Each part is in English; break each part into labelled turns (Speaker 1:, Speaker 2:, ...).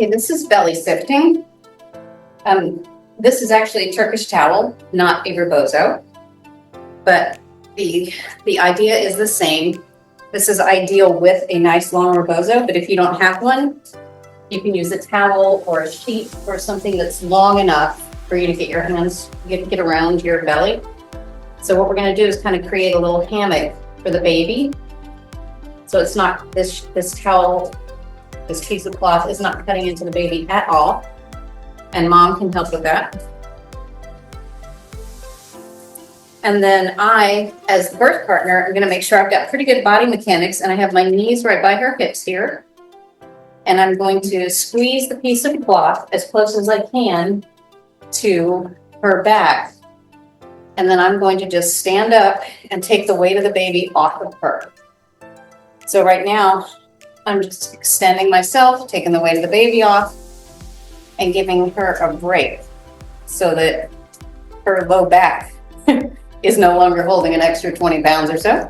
Speaker 1: Okay, this is belly sifting. This is actually a Turkish towel, not a Rebozo, but the idea is the same. This is ideal with a nice long Rebozo, but if you don't have one, you can use a towel or a sheet or something that's long enough for you to get your hands, get around your belly. So what we're gonna do is kind of create a little hammock for the baby. So it's not, this towel, this piece of cloth is not cutting into the baby at all. And mom can help with that. And then I, as the birth partner, I'm gonna make sure I've got pretty good body mechanics and I have my knees right by her hips here. And I'm going to squeeze the piece of cloth as close as I can to her back. And then I'm going to just stand up and take the weight of the baby off of her. So right now, I'm just extending myself, taking the weight of the baby off, and giving her a break so that her low back is no longer holding an extra 20 pounds or so.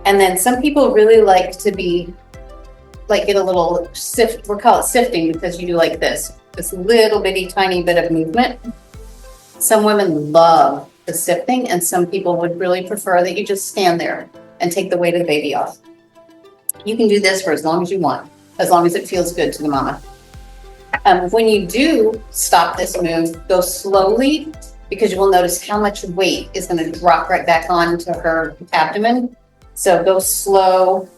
Speaker 1: And then some people really like to get a little sift, we call it sifting because you do like this little bitty tiny bit of movement. Some women love the sifting and some people would really prefer that you just stand there and take the weight of the baby off. You can do this for as long as you want, as long as it feels good to the mama. When you do stop this move, go slowly because you will notice how much weight is going to drop right back onto her abdomen. So go slow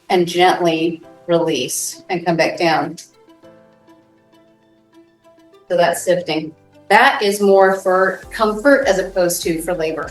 Speaker 1: and gently release and come back down. So that's sifting. That is more for comfort as opposed to for labor.